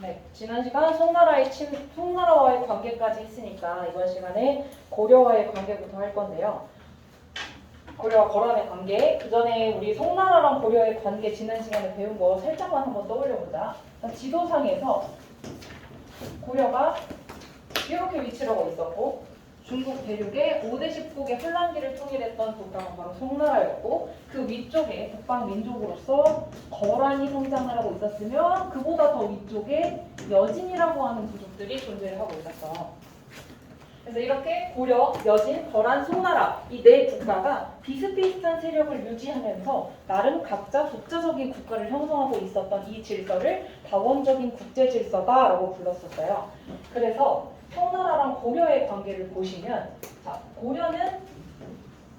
네, 지난 시간 송나라와의 관계까지 했으니까 이번 시간에 고려와의 관계부터 할 건데요. 고려와 거란의 관계, 그 전에 우리 송나라랑 고려의 관계 지난 시간에 배운 거 살짝만 한번 떠올려보자. 지도상에서 고려가 이렇게 위치를 하고 있었고, 중국 대륙의 5대 10국의 혼란기를 통일했던 국가가 바로 송나라였고, 그 위쪽에 북방민족으로서 거란이 성장을 하고 있었으며, 그보다 더 위쪽에 여진이라고 하는 부족들이 존재를 하고 있었어. 그래서 이렇게 고려, 여진, 거란, 송나라 이 네 국가가 비슷비슷한 세력을 유지하면서 나름 각자 독자적인 국가를 형성하고 있었던 이 질서를 다원적인 국제 질서다라고 불렀었어요. 그래서 송나라랑 고려의 관계를 보시면, 자, 고려는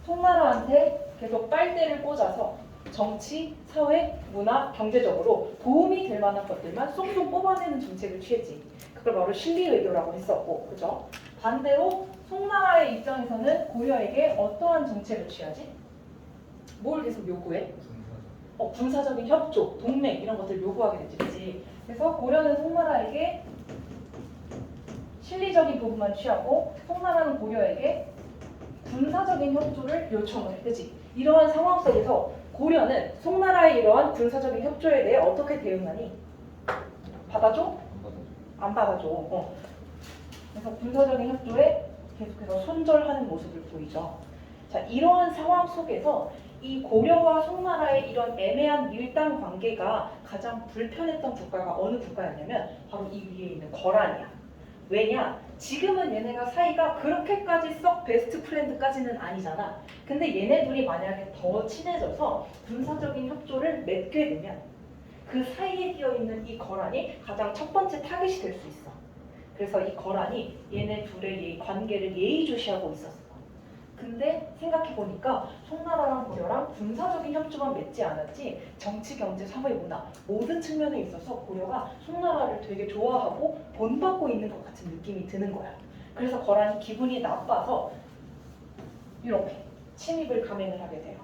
송나라한테 계속 빨대를 꽂아서 정치, 사회, 문화, 경제적으로 도움이 될 만한 것들만 쏙쏙 뽑아내는 정책을 취했지. 그걸 바로 실리외교라고 했었고, 그죠? 반대로 송나라의 입장에서는 고려에게 어떠한 정책을 취하지? 뭘 계속 요구해? 군사적인 협조, 동맹 이런 것들을 요구하게 되지, 그치? 그래서 고려는 송나라에게 실리적인 부분만 취하고, 송나라는 고려에게 군사적인 협조를 요청을 해, 그치? 이러한 상황 속에서 고려는 송나라의 이러한 군사적인 협조에 대해 어떻게 대응하니? 받아줘? 안 받아줘. 그래서 군사적인 협조에 계속해서 손절하는 모습을 보이죠. 자, 이러한 상황 속에서 이 고려와 송나라의 이런 애매한 밀당 관계가 가장 불편했던 국가가 어느 국가였냐면 바로 이 위에 있는 거란이야. 왜냐? 지금은 얘네가 사이가 그렇게까지 썩 베스트 프렌드까지는 아니잖아. 근데 얘네 둘이 만약에 더 친해져서 군사적인 협조를 맺게 되면 그 사이에 끼어있는 이 거란이 가장 첫 번째 타깃이 될 수 있어. 그래서 이 거란이 얘네 둘의 관계를 예의주시하고 있었어. 근데 생각해보니까 송나라랑 고려랑 군사적인 협조만 맺지 않았지 정치, 경제, 사회, 문화 모든 측면에 있어서 고려가 송나라를 되게 좋아하고 본받고 있는 것 같은 느낌이 드는 거야. 그래서 거란이 기분이 나빠서 이렇게 침입을 감행을 하게 돼요.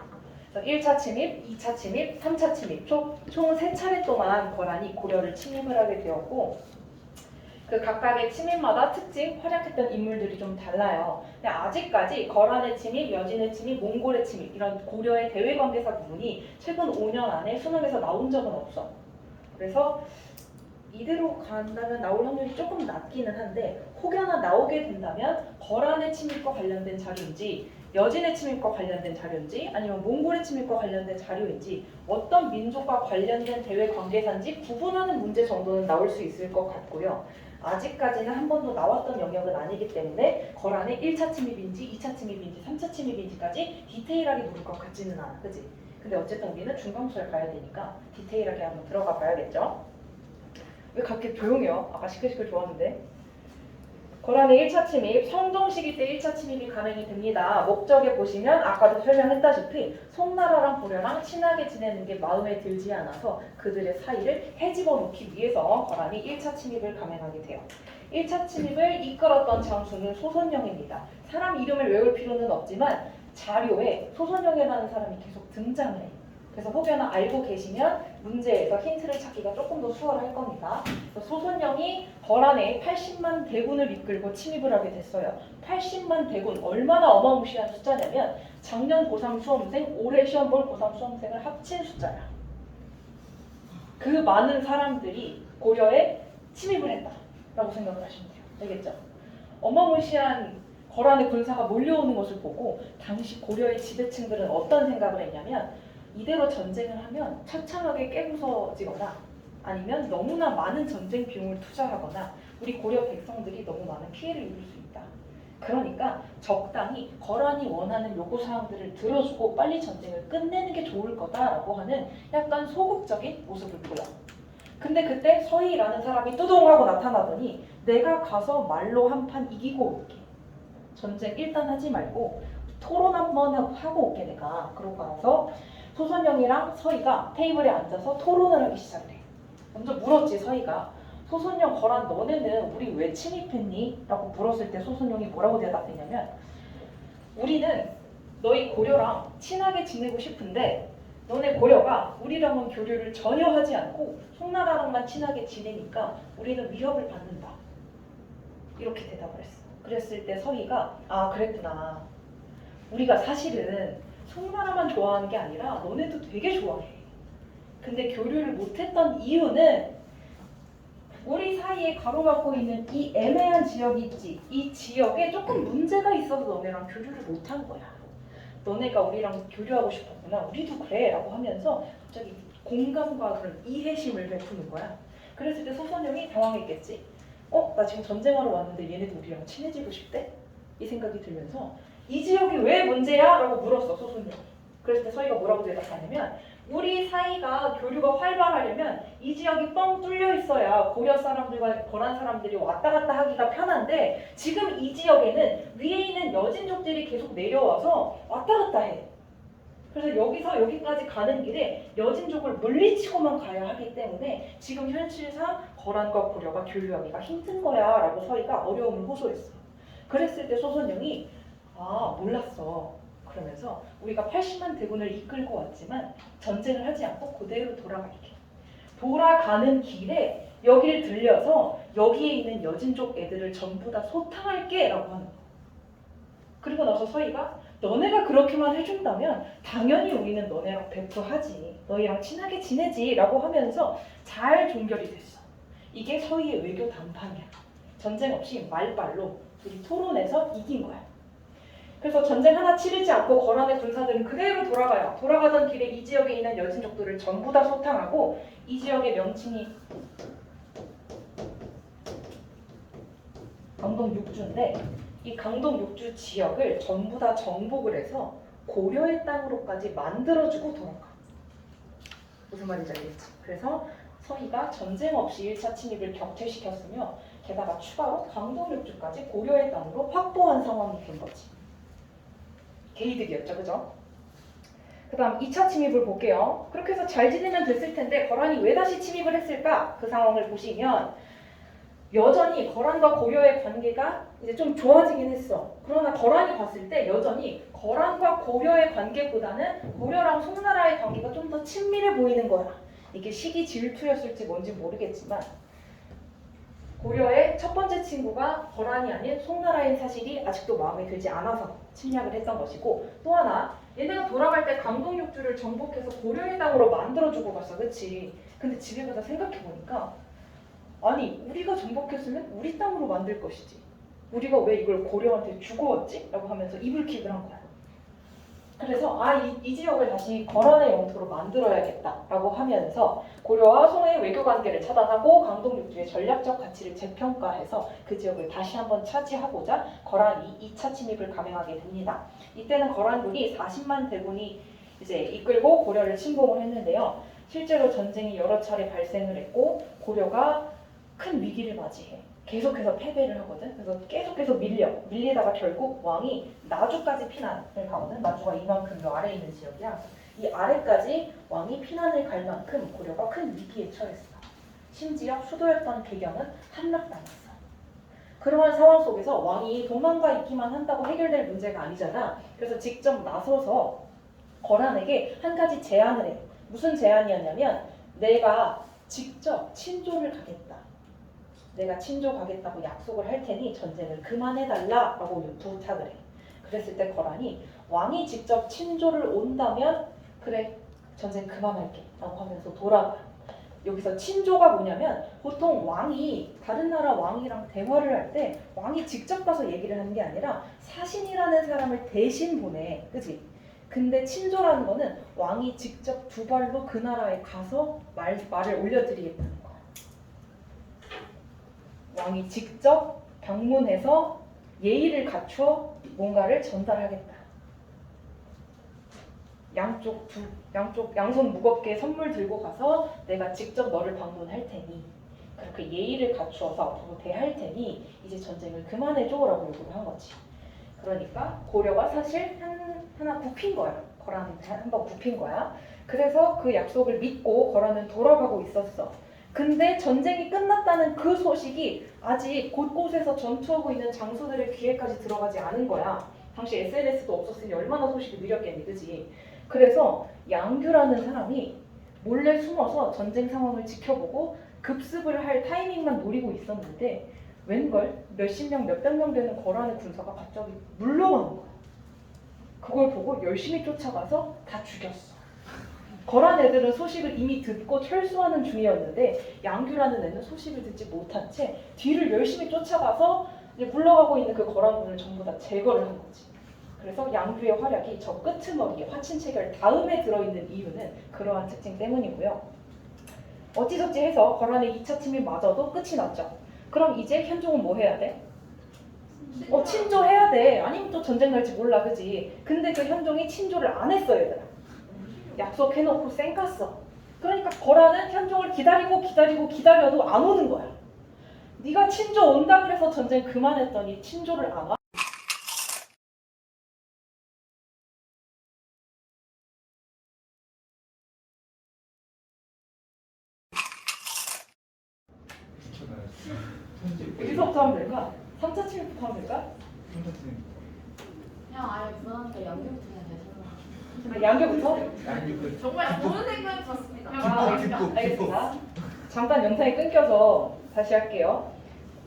그래서 1차 침입, 2차 침입, 3차 침입 총 3차례 동안 거란이 고려를 침입을 하게 되었고, 그 각각의 침입마다 특징, 활약했던 인물들이 좀 달라요. 근데 아직까지 거란의 침입, 여진의 침입, 몽골의 침입 이런 고려의 대외관계사 부분이 최근 5년 안에 수능에서 나온 적은 없어. 그래서 이대로 간다면 나올 확률이 조금 낮기는 한데, 혹여나 나오게 된다면 거란의 침입과 관련된 자료인지, 여진의 침입과 관련된 자료인지, 아니면 몽골의 침입과 관련된 자료인지, 어떤 민족과 관련된 대외 관계사인지 구분하는 문제 정도는 나올 수 있을 것 같고요. 아직까지는 한 번도 나왔던 영역은 아니기 때문에 거란의 1차 침입인지 2차 침입인지 3차 침입인지까지 디테일하게 물을 것 같지는 않아. 그치? 근데 어쨌든 우리는 중간고사를 가야 되니까 디테일하게 한번 들어가 봐야겠죠? 왜 갑자기 조용해요? 아까 시끌시끌 좋았는데. 거란의 1차 침입, 성종 시기 때 1차 침입이 가능이 됩니다. 목적에 보시면 아까도 설명했다시피 송나라랑 고려랑 친하게 지내는 게 마음에 들지 않아서 그들의 사이를 헤집어 놓기 위해서 거란이 1차 침입을 감행하게 돼요. 1차 침입을 이끌었던 장수는 소손영입니다. 사람 이름을 외울 필요는 없지만 자료에 소손영이라는 사람이 계속 등장을 해요. 그래서 혹여나 알고 계시면 문제에서 힌트를 찾기가 조금 더 수월할 겁니다. 소손영이 거란의 80만 대군을 이끌고 침입을 하게 됐어요. 80만 대군, 얼마나 어마무시한 숫자냐면 작년 고3 수험생, 올해 시험 볼 고3 수험생을 합친 숫자야. 그 많은 사람들이 고려에 침입을 했다라고 생각을 하시면 돼요. 알겠죠? 어마무시한 거란의 군사가 몰려오는 것을 보고 당시 고려의 지배층들은 어떤 생각을 했냐면, 이대로 전쟁을 하면 처참하게 깨부서지거나 아니면 너무나 많은 전쟁 비용을 투자하거나 우리 고려 백성들이 너무 많은 피해를 입을 수 있다. 그러니까 적당히 거란이 원하는 요구사항들을 들어주고 빨리 전쟁을 끝내는 게 좋을 거다라고 하는 약간 소극적인 모습을 보여. 근데 그때 서희라는 사람이 뚜둥하고 나타나더니 내가 가서 말로 한 판 이기고 올게. 전쟁 일단 하지 말고 토론 한번 하고 올게 내가. 그러고 나서 소손영이랑 서희가 테이블에 앉아서 토론을 하기 시작을 해. 먼저 물었지 서희가. 소손영, 거란 너네는 우리 왜 침입했니? 라고 물었을 때 소손영이 뭐라고 대답했냐면, 우리는 너희 고려랑 친하게 지내고 싶은데 너네 고려가 우리랑은 교류를 전혀 하지 않고 송나라랑만 친하게 지내니까 우리는 위협을 받는다. 이렇게 대답을 했어. 그랬을 때 서희가 아 그랬구나. 우리가 사실은 송나라만 좋아하는 게 아니라 너네도 되게 좋아해. 근데 교류를 못했던 이유는 우리 사이에 가로막고 있는 이 애매한 지역이 있지. 이 지역에 조금 문제가 있어서 너네랑 교류를 못한 거야. 너네가 우리랑 교류하고 싶었구나. 우리도 그래 라고 하면서 갑자기 공감과 그런 이해심을 베푸는 거야. 그랬을 때 소선영이 당황했겠지. 나 지금 전쟁하러 왔는데 얘네도 우리랑 친해지고 싶대? 이 생각이 들면서 이 지역이 왜 문제야? 라고 물었어 소선영이. 그랬을 때 서희가 뭐라고 대답하냐면 우리 사이가 교류가 활발하려면 이 지역이 뻥 뚫려 있어야 고려 사람들과 거란 사람들이 왔다 갔다 하기가 편한데 지금 이 지역에는 위에 있는 여진족들이 계속 내려와서 왔다 갔다 해. 그래서 여기서 여기까지 가는 길에 여진족을 물리치고만 가야 하기 때문에 지금 현실상 거란과 고려가 교류하기가 힘든 거야 라고 서희가 어려움을 호소했어. 그랬을 때 소선영이 아 몰랐어. 그러면서 우리가 80만 대군을 이끌고 왔지만 전쟁을 하지 않고 그대로 돌아갈게. 돌아가는 길에 여기를 들려서 여기에 있는 여진족 애들을 전부 다 소탕할게 라고 하는 거야. 그리고 나서 서희가 너네가 그렇게만 해준다면 당연히 우리는 너네랑 배프하지. 너희랑 친하게 지내지 라고 하면서 잘 종결이 됐어. 이게 서희의 외교 담판이야. 전쟁 없이 말빨로 둘이 토론해서 이긴 거야. 그래서 전쟁 하나 치르지 않고 거란의 군사들은 그대로 돌아가요. 돌아가던 길에 이 지역에 있는 여진족들을 전부 다 소탕하고 이 지역의 명칭이 강동 육주인데 이 강동 육주 지역을 전부 다 정복을 해서 고려의 땅으로까지 만들어주고 돌아가. 무슨 말인지 알겠지? 그래서 서희가 전쟁 없이 1차 침입을 격퇴시켰으며 게다가 추가로 강동 육주까지 고려의 땅으로 확보한 상황이 된 거지. 개이득이었죠, 그죠? 그 다음 2차 침입을 볼게요. 그렇게 해서 잘 지내면 됐을 텐데 거란이 왜 다시 침입을 했을까? 그 상황을 보시면 여전히 거란과 고려의 관계가 이제 좀 좋아지긴 했어. 그러나 거란이 봤을 때 여전히 거란과 고려의 관계보다는 고려랑 송나라의 관계가 좀 더 친밀해 보이는 거야. 이게 시기 질투였을지 뭔지 모르겠지만 고려의 첫 번째 친구가 거란이 아닌 송나라인 사실이 아직도 마음에 들지 않아서 침략을 했던 것이고 또 하나 얘네가 돌아갈 때 강동 육주를 정복해서 고려의 땅으로 만들어주고 갔어. 그치? 근데 집에 가서 생각해보니까 아니 우리가 정복했으면 우리 땅으로 만들 것이지 우리가 왜 이걸 고려한테 주고 왔지? 라고 하면서 이불킥을 한 거야. 그래서 이 지역을 다시 거란의 영토로 만들어야겠다 라고 하면서 고려와 송의 외교관계를 차단하고 강동 육주의 전략적 가치를 재평가해서 그 지역을 다시 한번 차지하고자 거란이 2차 침입을 감행하게 됩니다. 이때는 거란군이 40만 대군이 이제 이끌고 고려를 침공을 했는데요. 실제로 전쟁이 여러 차례 발생을 했고 고려가 큰 위기를 맞이해. 계속해서 패배를 하거든. 그래서 계속해서 밀리다가 결국 왕이 나주까지 피난을 가거든. 나주가 이만큼 요 아래에 있는 지역이야. 이 아래까지 왕이 피난을 갈 만큼 고려가 큰 위기에 처했어. 심지어 수도였던 개경은 함락당했어. 그러한 상황 속에서 왕이 도망가 있기만 한다고 해결될 문제가 아니잖아. 그래서 직접 나서서 거란에게 한 가지 제안을 해. 무슨 제안이었냐면 내가 직접 친조를 가겠다. 내가 친조 가겠다고 약속을 할 테니 전쟁을 그만해달라 라고 부탁을 해. 그랬을 때 거란이 왕이 직접 친조를 온다면 그래 전쟁 그만할게 라고 하면서 돌아가. 여기서 친조가 뭐냐면 보통 왕이 다른 나라 왕이랑 대화를 할 때 왕이 직접 가서 얘기를 하는 게 아니라 사신이라는 사람을 대신 보내. 그치? 근데 친조라는 거는 왕이 직접 두 발로 그 나라에 가서 말을 올려드리겠다는 거야. 왕이 직접 방문해서 예의를 갖추어 뭔가를 전달하겠다. 양손 무겁게 선물 들고 가서 내가 직접 너를 방문할 테니 그렇게 예의를 갖추어서 앞으로 대할 테니 이제 전쟁을 그만해줘 라고 요구를 한 거지. 그러니까 고려가 사실 하나 굽힌 거야. 거란한테 한번 굽힌 거야. 그래서 그 약속을 믿고 거란은 돌아가고 있었어. 근데 전쟁이 끝났다는 그 소식이 아직 곳곳에서 전투하고 있는 장소들의 귀에까지 들어가지 않은 거야. 당시 SNS도 없었으니 얼마나 소식이 느렸겠니, 그지? 그래서 양규라는 사람이 몰래 숨어서 전쟁 상황을 지켜보고 급습을 할 타이밍만 노리고 있었는데 웬걸 몇십 명, 몇백 명 되는 거란의 군사가 갑자기 물러가는 거야. 그걸 보고 열심히 쫓아가서 다 죽였어. 거란 애들은 소식을 이미 듣고 철수하는 중이었는데 양규라는 애는 소식을 듣지 못한 채 뒤를 열심히 쫓아가서 이제 물러가고 있는 그 거란군을 전부 다 제거를 한 거지. 그래서 양규의 활약이 저 끄트머리에 화친체결 다음에 들어있는 이유는 그러한 특징 때문이고요. 어찌저찌 해서 거란의 2차 침입마저도 끝이 났죠. 그럼 이제 현종은 뭐 해야 돼? 친조해야 돼. 아니면 또 전쟁 날지 몰라, 그지? 근데 그 현종이 친조를 안 했어, 얘들아. 약속해놓고 쌩깠어. 그러니까 거란은 현종을 기다려도 안 오는 거야. 네가 친조 온다 그래서 전쟁 그만했더니 친조를 안 와? 어디서부터 하면 될까? 3차 침입부터 하면 될까? 그냥 아예 무난하게 양념부터 해야 돼. 양교부터? 정말 좋은 생각이 들었습니다. 알겠습니다. 잠깐 영상이 끊겨서 다시 할게요.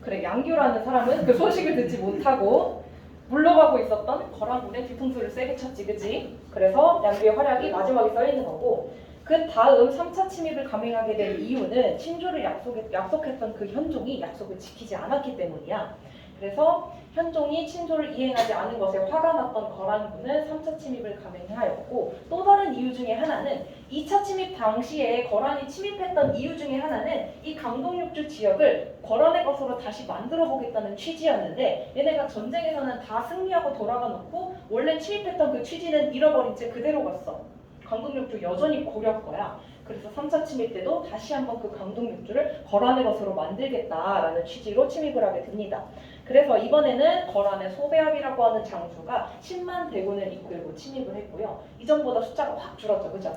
그래, 양규라는 사람은 그 소식을 듣지 못하고 물러가고 있었던 거란군의 뒤통수를 세게 쳤지, 그치? 그래서 양규의 활약이 마지막에 써있는 거고, 그 다음 3차 침입을 감행하게 된 이유는 친조를 약속했던 그 현종이 약속을 지키지 않았기 때문이야. 그래서 현종이 친조를 이행하지 않은 것에 화가 났던 거란군은 3차 침입을 감행하였고, 또 다른 이유 중에 하나는 2차 침입 당시에 거란이 침입했던 이유 중에 하나는 이 강동육주 지역을 거란의 것으로 다시 만들어 보겠다는 취지였는데, 얘네가 전쟁에서는 다 승리하고 돌아가 놓고 원래 침입했던 그 취지는 잃어버린 채 그대로 갔어. 강동육주 여전히 고려 거야. 그래서 3차 침입 때도 다시 한번 그 강동육주를 거란의 것으로 만들겠다라는 취지로 침입을 하게 됩니다. 그래서 이번에는 거란의 소배합이라고 하는 장수가 10만 대군을 이끌고 침입을 했고요. 이전보다 숫자가 확 줄었죠, 그죠?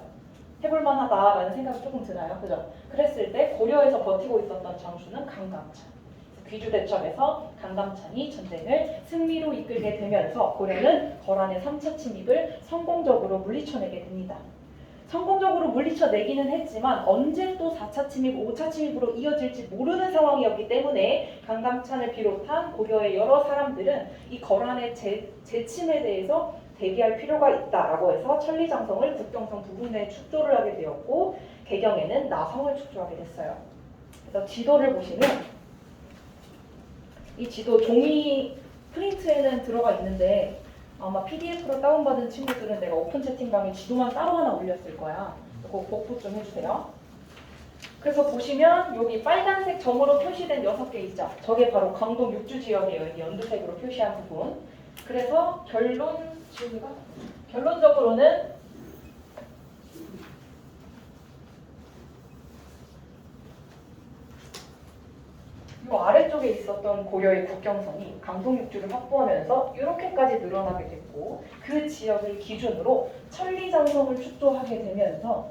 해볼만하다라는 생각이 조금 드나요, 그죠? 그랬을 때 고려에서 버티고 있었던 장수는 강감찬. 귀주대첩에서 강감찬이 전쟁을 승리로 이끌게 되면서 고려는 거란의 3차 침입을 성공적으로 물리쳐내게 됩니다. 성공적으로 물리쳐내기는 했지만 언제 또 4차 침입, 5차 침입으로 이어질지 모르는 상황이었기 때문에 강감찬을 비롯한 고려의 여러 사람들은 이 거란의 재침에 대해서 대비할 필요가 있다라고 해서 천리장성을 국경성 부분 내에 축조를 하게 되었고, 개경에는 나성을 축조하게 됐어요. 그래서 지도를 보시면 이 지도 종이 프린트에는 들어가 있는데 아마 PDF로 다운받은 친구들은 내가 오픈 채팅방에 지도만 따로 하나 올렸을 거야. 그거 복구 좀 해주세요. 그래서 보시면 여기 빨간색 점으로 표시된 6개 있죠. 저게 바로 강동 육주 지역이에요. 여기 연두색으로 표시한 부분. 그래서 결론적으로는 이 아래쪽에 있었던 고려의 국경선이 강동육주를 확보하면서 이렇게까지 늘어나게 됐고, 그 지역을 기준으로 천리장성을 축조하게 되면서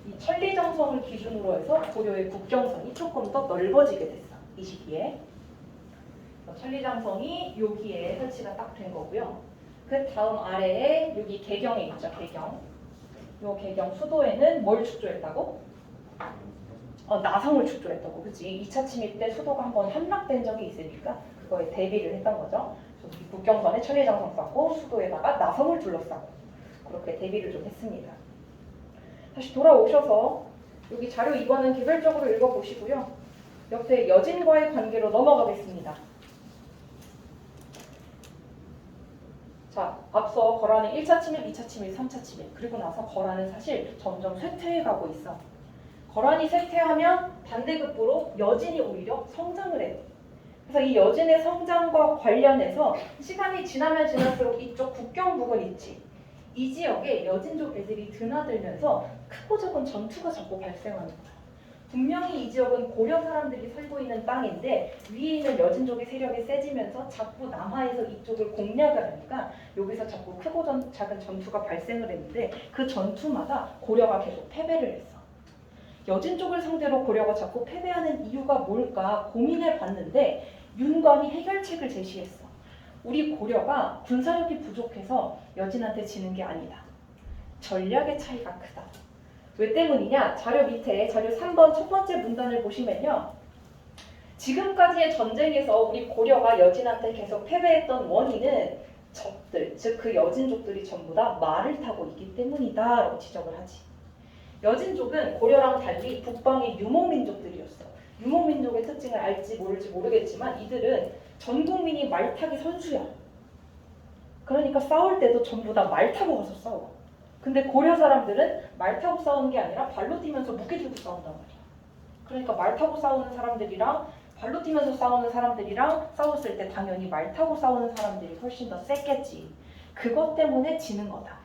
이 천리장성을 기준으로 해서 고려의 국경선이 조금 더 넓어지게 됐어. 이 시기에 천리장성이 여기에 설치가 딱 된 거고요. 그 다음 아래에 여기 개경에 있죠. 개경. 요 개경 수도에는 뭘 축조했다고? 나성을 축조했다고, 그치? 2차 침입 때 수도가 한번 함락된 적이 있으니까 그거에 대비를 했던 거죠. 이 국경선에 천리장성 쌓고 수도에다가 나성을 둘러싸고 그렇게 대비를 좀 했습니다. 다시 돌아오셔서 여기 자료 2번은 개별적으로 읽어보시고요. 옆에 여진과의 관계로 넘어가겠습니다. 자, 앞서 거란의 1차 침입, 2차 침입, 3차 침입, 그리고 나서 거란은 사실 점점 쇠퇴해가고 있어. 거란이 쇠퇴하면 반대급부로 여진이 오히려 성장을 해요. 그래서 이 여진의 성장과 관련해서 시간이 지나면 지날수록 이쪽 국경 부근 있지. 이 지역에 여진족 애들이 드나들면서 크고 작은 전투가 자꾸 발생하는 거야. 분명히 이 지역은 고려 사람들이 살고 있는 땅인데 위에 있는 여진족의 세력이 세지면서 자꾸 남하에서 이쪽을 공략을 하니까 여기서 자꾸 크고 작은 전투가 발생을 했는데 그 전투마다 고려가 계속 패배를 했어. 여진족을 상대로 고려가 자꾸 패배하는 이유가 뭘까 고민해 봤는데 윤관이 해결책을 제시했어. 우리 고려가 군사력이 부족해서 여진한테 지는 게 아니다. 전략의 차이가 크다. 왜 때문이냐? 자료 밑에 자료 3번 첫 번째 문단을 보시면요. 지금까지의 전쟁에서 우리 고려가 여진한테 계속 패배했던 원인은 적들, 즉 그 여진족들이 전부 다 말을 타고 있기 때문이다 라고 지적을 하지. 여진족은 고려랑 달리 북방의 유목민족들이었어. 유목민족의 특징을 알지 모를지 모르겠지만 이들은 전 국민이 말 타기 선수야. 그러니까 싸울 때도 전부 다 말 타고 가서 싸워. 근데 고려 사람들은 말 타고 싸우는 게 아니라 발로 뛰면서 무게 들고 싸운단 말이야. 그러니까 말 타고 싸우는 사람들이랑 발로 뛰면서 싸우는 사람들이랑 싸웠을 때 당연히 말 타고 싸우는 사람들이 훨씬 더 셌겠지. 그것 때문에 지는 거다.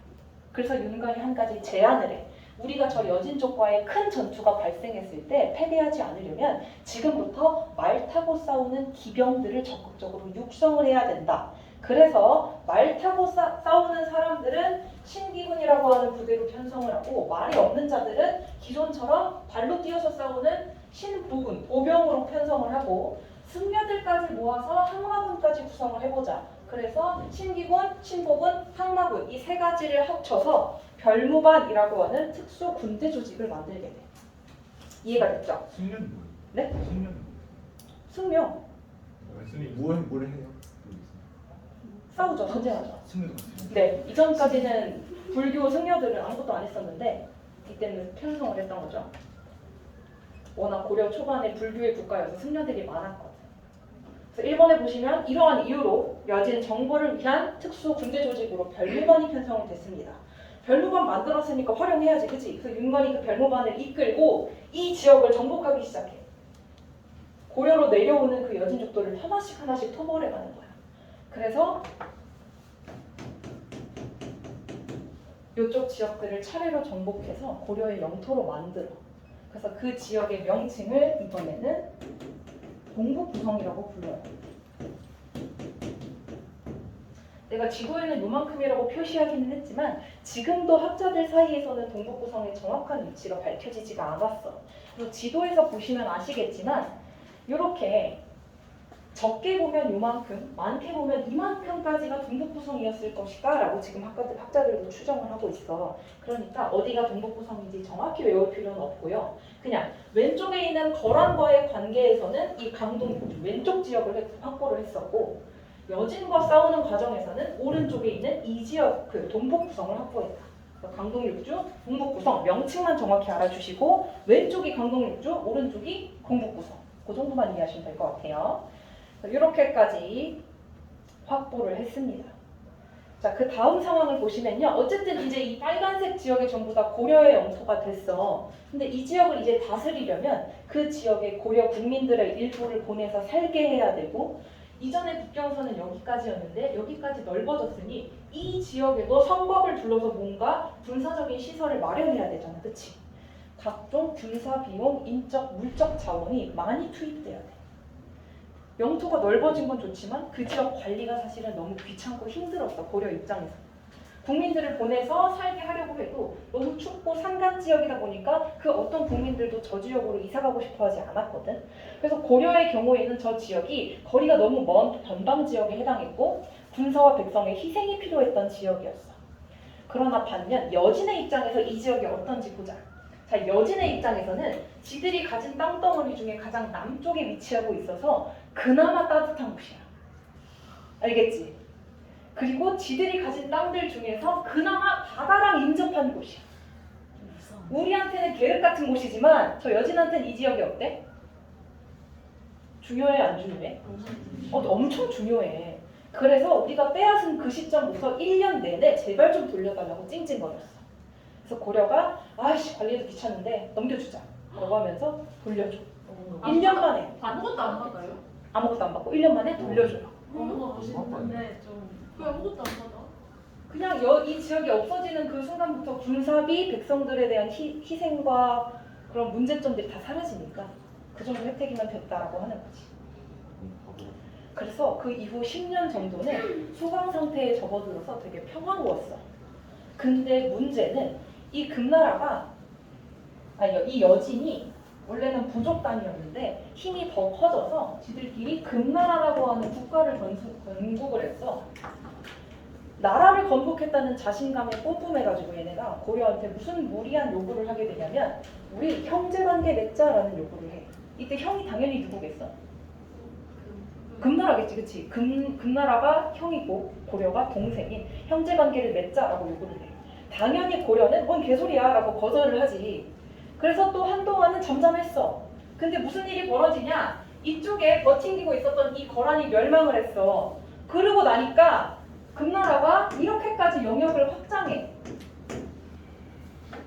그래서 윤관이 한 가지 제안을 해. 우리가 저 여진족과의 큰 전투가 발생했을 때 패배하지 않으려면 지금부터 말 타고 싸우는 기병들을 적극적으로 육성을 해야 된다. 그래서 말 타고 싸우는 사람들은 신기군이라고 하는 부대로 편성을 하고 말이 없는 자들은 기존처럼 발로 뛰어서 싸우는 신보군, 보병으로 편성을 하고 승려들까지 모아서 항마군까지 구성을 해보자. 그래서 신기군, 신보군, 항마군 이 세 가지를 합쳐서 별무반이라고 하는 특수 군대 조직을 만들게 돼. 이해가 됐죠? 승려는 뭐예요? 네? 승려는 승려, 뭐예요? 뭘 해요? 싸우죠, 전쟁하죠. 승려가 네, 이전까지는 불교 승려들은 아무것도 안 했었는데 이때는 편성을 했던 거죠. 워낙 고려 초반에 불교의 국가여서 승려들이 많았거든. 그래서 1번에 보시면 이러한 이유로 여진 정보를 위한 특수 군대 조직으로 별무반이 편성이 됐습니다. 별무반 만들었으니까 활용해야지, 그치? 그래서 윤관이 그 별무반을 이끌고 이 지역을 정복하기 시작해. 고려로 내려오는 그 여진족들을 하나씩 하나씩 토벌해가는 거야. 그래서 이쪽 지역들을 차례로 정복해서 고려의 영토로 만들어. 그래서 그 지역의 명칭을 이번에는 동북부성이라고 불러요. 내가 지도에는 요만큼이라고 표시하기는 했지만 지금도 학자들 사이에서는 동북부성의 정확한 위치가 밝혀지지가 않았어. 그래서 지도에서 보시면 아시겠지만 이렇게 적게 보면 요만큼, 많게 보면 이만큼까지가 동북부성이었을 것이다 라고 지금 학자들도 추정을 하고 있어. 그러니까 어디가 동북부성인지 정확히 외울 필요는 없고요. 그냥 왼쪽에 있는 거란과의 관계에서는 이 강동 왼쪽 지역을 확보를 했었고 여진과 싸우는 과정에서는 오른쪽에 있는 이 지역, 그 동북부성을 확보했다. 강동육주, 동북부성 명칭만 정확히 알아주시고 왼쪽이 강동육주, 오른쪽이 동북부성. 그 정도만 이해하시면 될 것 같아요. 이렇게까지 확보를 했습니다. 자, 그 다음 상황을 보시면요. 어쨌든 이제 이 빨간색 지역이 전부 다 고려의 영토가 됐어. 근데 이 지역을 이제 다스리려면 그 지역에 고려 국민들의 일부를 보내서 살게 해야 되고 이전의 국경선은 여기까지였는데 여기까지 넓어졌으니 이 지역에도 성곽을 둘러서 뭔가 군사적인 시설을 마련해야 되잖아. 그치? 각종 군사 비용, 인적, 물적 자원이 많이 투입돼야 돼. 영토가 넓어진 건 좋지만 그 지역 관리가 사실은 너무 귀찮고 힘들었어. 고려 입장에서. 국민들을 보내서 살게 하려고 해도 너무 춥고 산간 지역이다 보니까 그 어떤 국민들도 저 지역으로 이사가고 싶어 하지 않았거든. 그래서 고려의 경우에는 저 지역이 거리가 너무 먼 변방 지역에 해당했고 군사와 백성의 희생이 필요했던 지역이었어. 그러나 반면 여진의 입장에서 이 지역이 어떤지 보자. 자, 여진의 입장에서는 지들이 가진 땅덩어리 중에 가장 남쪽에 위치하고 있어서 그나마 따뜻한 곳이야. 알겠지? 그리고 지들이 가진 땅들 중에서 그나마 바다랑 인접한 곳이야. 우리한테는 계륵 같은 곳이지만 저 여진한테는 이 지역이 어때? 중요해 안 중요해? 엄청 중요해. 그래서 우리가 빼앗은 그 시점부터 1년 내내 제발 좀 돌려달라고 찡찡거렸어. 그래서 고려가 아이씨 관리도 귀찮은데 넘겨주자 라고 하면서 돌려줘. 1년 만에 아무것도 안 받아요? 아무것도 안 받고 1년 만에 돌려줘요. 너무 멋있는데 좀 왜 아무것도 안 받아? 그냥 이 지역이 없어지는 그 순간부터 군사비, 백성들에 대한 희생과 그런 문제점들이 다 사라지니까 그 정도 혜택이면 됐다라고 하는 거지. 그래서 그 이후 10년 정도는 소강 상태에 접어들어서 되게 평화로웠어. 근데 문제는 이 금나라가 이 여진이 원래는 부족단이었는데 힘이 더 커져서 지들끼리 금나라라고 하는 국가를 건국을 했어. 나라를 건국했다는 자신감에 뿜뿜해가지고 얘네가 고려한테 무슨 무리한 요구를 하게 되냐면 우리 형제관계 맺자라는 요구를 해. 이때 형이 당연히 누구겠어? 금나라겠지, 그치? 금나라가 형이고 고려가 동생인 형제관계를 맺자라고 요구를 해. 당연히 고려는 뭔 개소리야 라고 거절을 하지. 그래서 또 한동안은 잠잠했어. 근데 무슨 일이 벌어지냐? 이쪽에 버팅기고 있었던 이 거란이 멸망을 했어. 그러고 나니까 금나라가 이렇게까지 영역을 확장해.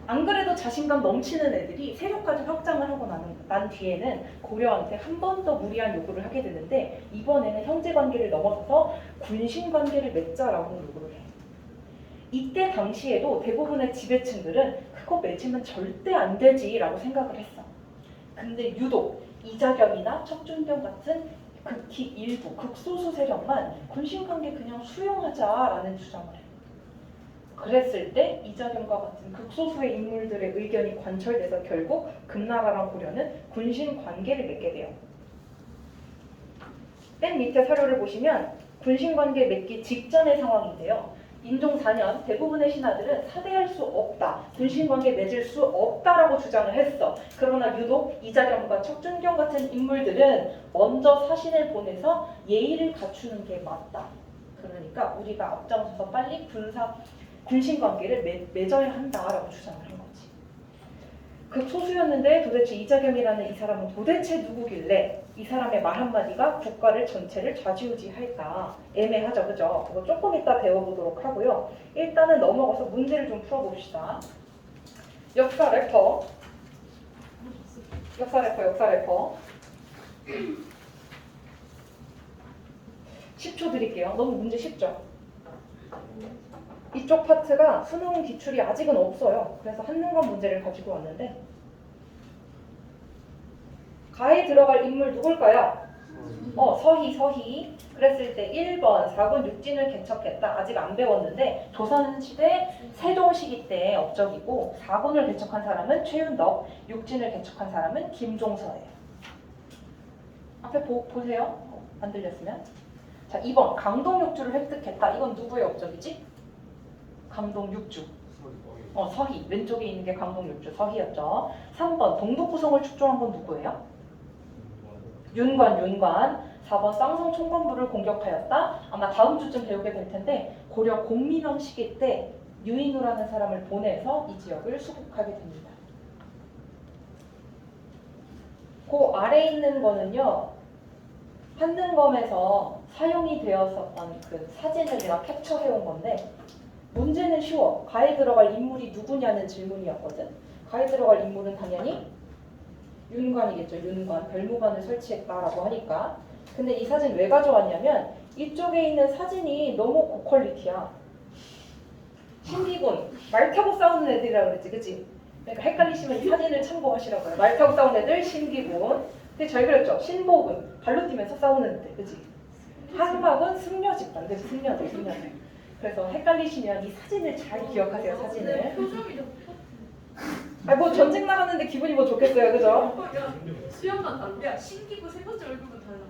안 그래도 자신감 넘치는 애들이 세력까지 확장을 하고 난 뒤에는 고려한테 한 번 더 무리한 요구를 하게 되는데 이번에는 형제관계를 넘어서서 군신관계를 맺자라고 요구를 해. 이때 당시에도 대부분의 지배층들은 그거 맺으면 절대 안 되지라고 생각을 했어. 근데 유독 이자겸이나 척준경 같은 극히 일부, 극소수 세력만 군신관계 그냥 수용하자라는 주장을 해. 그랬을 때 이자겸과 같은 극소수의 인물들의 의견이 관철돼서 결국 금나라랑 고려는 군신관계를 맺게 돼요. 맨 밑에 서류를 보시면 군신관계 맺기 직전의 상황인데요. 인종 4년 대부분의 신하들은 사대할 수 없다, 군신관계 맺을 수 없다라고 주장을 했어. 그러나 유독 이자겸과 척준경 같은 인물들은 먼저 사신을 보내서 예의를 갖추는 게 맞다. 그러니까 우리가 앞장서서 빨리 군신관계를 맺어야 한다라고 주장을 한 거지. 극소수였는데 도대체 이자겸이라는 이 사람은 도대체 누구길래 이 사람의 말 한마디가 국가를 전체를 좌지우지할까 애매하죠, 그죠? 그거 조금 이따 배워보도록 하고요. 일단은 넘어가서 문제를 좀 풀어봅시다. 역사 래퍼 10초 드릴게요. 너무 문제 쉽죠? 이쪽 파트가 수능 기출이 아직은 없어요. 그래서 한능관 문제를 가지고 왔는데 가에 들어갈 인물 누굴까요? 서희. 그랬을 때 1번 사군 육진을 개척했다. 아직 안 배웠는데 조선시대 세종시기 때 업적이고 사군을 개척한 사람은 최윤덕, 육진을 개척한 사람은 김종서예요. 앞에 보세요. 안 들렸으면. 자, 2번 강동육주를 획득했다. 이건 누구의 업적이지? 강동육주. 서희. 왼쪽에 있는 게 강동육주 서희였죠. 3번 동독구성을 축조한 건 누구예요? 윤관. 4번 쌍성 총관부를 공격하였다. 아마 다음 주쯤 배우게 될 텐데 고려 공민왕 시기 때 유인우라는 사람을 보내서 이 지역을 수국하게 됩니다. 그 아래 있는 거는요. 한능검에서 사용이 되었었던 그 사진을 제가 캡처해온 건데 문제는 쉬워. 가에 들어갈 인물이 누구냐는 질문이었거든. 가에 들어갈 인물은 당연히 윤관이겠죠. 윤관. 별무관을 설치했다라고 하니까. 근데 이 사진 왜 가져왔냐면 이쪽에 있는 사진이 너무 고퀄리티야. 신기군. 말 타고 싸우는 애들이라고 그랬지. 그치? 그러니까 헷갈리시면 이 사진을 참고하시라고요. 말 타고 싸우는 애들 신기군. 근데 잘 그렸죠? 신복은 발로 뛰면서 싸우는 애들. 그치? 한막은 승려 집단. 그치? 승려들. 그래서 헷갈리시면 이 사진을 잘 기억하세요. 사진을. 표정이 좀 뭐 전쟁 나갔는데 기분이 뭐 좋겠어요. 그죠? 야, 수염만 다르야. 신기고 세 번째 얼굴은 달라.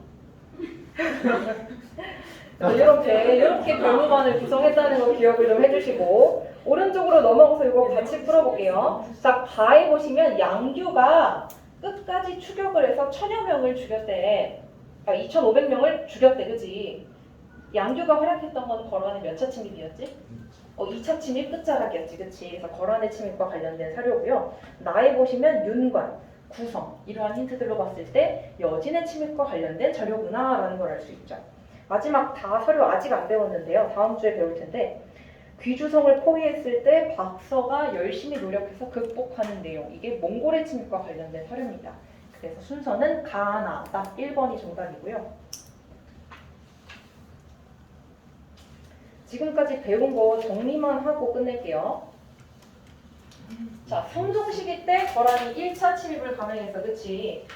이렇게 별무반을 구성했다는 거 기억을 좀 해주시고 오른쪽으로 넘어가서 이거 같이 풀어볼게요. 자, 가에 보시면 양규가 끝까지 추격을 해서 1000여 명을 죽였대. 2500명을 죽였대. 그지? 양규가 활약했던 건 거란의 몇 차 침입이었지? 2차 침입 끝자락이었지. 그치? 그래서 거란의 침입과 관련된 사료고요. 나에 보시면 윤관, 구성 이러한 힌트들로 봤을 때 여진의 침입과 관련된 자료구나 라는 걸 알 수 있죠. 마지막 다 서류 아직 안 배웠는데요. 다음 주에 배울 텐데 귀주성을 포위했을 때 박서가 열심히 노력해서 극복하는 내용. 이게 몽골의 침입과 관련된 사료입니다. 그래서 순서는 가나 딱 1번이 정답이고요. 지금까지 배운 거 정리만 하고 끝낼게요. 자, 성종 시기 때 거란이 1차 침입을 감행했어. 그치?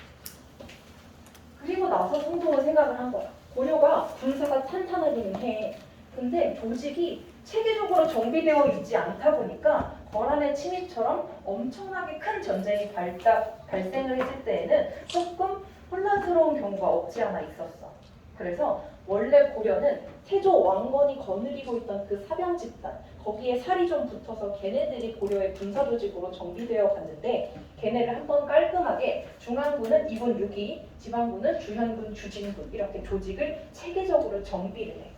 그리고 나서 성종은 생각을 한 거야. 고려가 군사가 탄탄하기는 해. 근데 조직이 체계적으로 정비되어 있지 않다 보니까 거란의 침입처럼 엄청나게 큰 전쟁이 발생을 했을 때에는 조금 혼란스러운 경우가 없지 않아 있었어. 그래서 원래 고려는 태조 왕건이 거느리고 있던 그 사병 집단, 거기에 살이 좀 붙어서 걔네들이 고려의 군사 조직으로 정비되어 갔는데, 걔네를 한번 깔끔하게 중앙군은 이군 6위, 지방군은 주현군, 주진군 이렇게 조직을 체계적으로 정비를 해.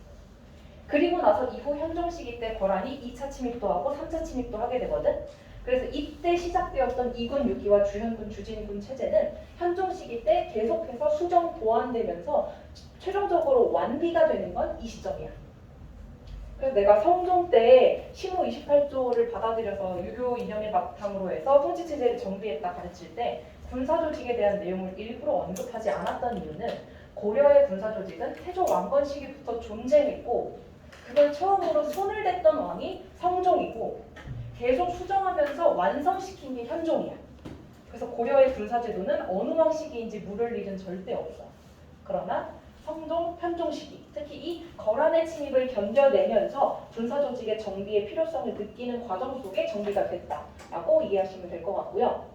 그리고 나서 이후 현종 시기 때 거란이 2차 침입도 하고 3차 침입도 하게 되거든. 그래서 이때 시작되었던 이군 6기와 주현군, 주진군 체제는 현종 시기 때 계속해서 수정 보완되면서 최종적으로 완비가 되는 건 이 시점이야. 그래서 내가 성종 때 시무 28조를 받아들여서 유교 이념의 바탕으로 해서 통치체제를 정비했다 가르칠 때 군사조직에 대한 내용을 일부러 언급하지 않았던 이유는 고려의 군사조직은 태조 왕건 시기부터 존재했고 그걸 처음으로 손을 댔던 왕이 성종이고 계속 수정하면서 완성시킨 게 현종이야. 그래서 고려의 군사제도는 어느 왕 시기인지 물을 일은 절대 없어. 그러나 성종, 현종 시기, 특히 이 거란의 침입을 견뎌내면서 군사조직의 정비의 필요성을 느끼는 과정 속에 정비가 됐다라고 이해하시면 될 것 같고요.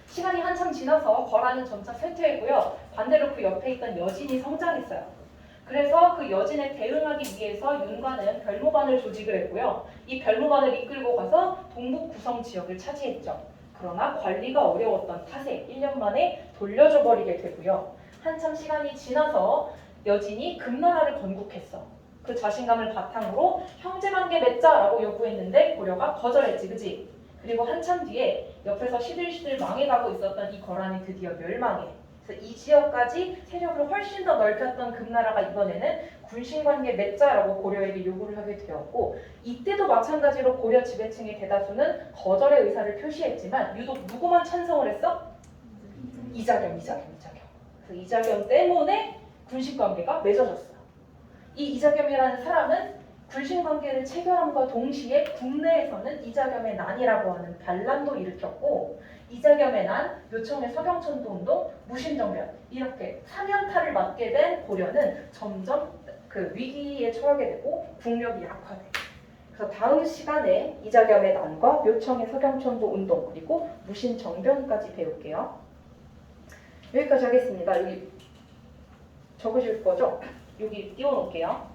시간이 한참 지나서 거란은 점차 쇠퇴했고요. 반대로 그 옆에 있던 여진이 성장했어요. 그래서 그 여진에 대응하기 위해서 윤관은 별무반을 조직을 했고요. 이 별무반을 이끌고 가서 동북 구성 지역을 차지했죠. 그러나 관리가 어려웠던 탓에 1년 만에 돌려줘 버리게 되고요. 한참 시간이 지나서 여진이 금나라를 건국했어. 그 자신감을 바탕으로 형제관계 맺자라고 요구했는데 고려가 거절했지, 그지? 그리고 한참 뒤에 옆에서 시들시들 망해가고 있었던 이 거란이 드디어 멸망해. 그래서 이 지역까지 세력을 훨씬 더 넓혔던 금나라가 이번에는 군신관계 맺자라고 고려에게 요구를 하게 되었고, 이때도 마찬가지로 고려 지배층의 대다수는 거절의 의사를 표시했지만 유독 누구만 찬성을 했어? 이자겸. 그래서 이자겸 때문에 군신관계가 맺어졌어요. 이 이자겸이라는 사람은 군신관계를 체결함과 동시에 국내에서는 이자겸의 난이라고 하는 반란도 일으켰고, 이자겸의 난, 요청의 서경천도 운동, 무신정변 이렇게 3연타를 맞게 된 고려는 점점 그 위기에 처하게 되고 국력이 약화돼. 그래서 다음 시간에 이자겸의 난과 묘청의 서경천도 운동 그리고 무신정변까지 배울게요. 여기까지 하겠습니다. 여기 적으실 거죠? 여기 띄워놓을게요.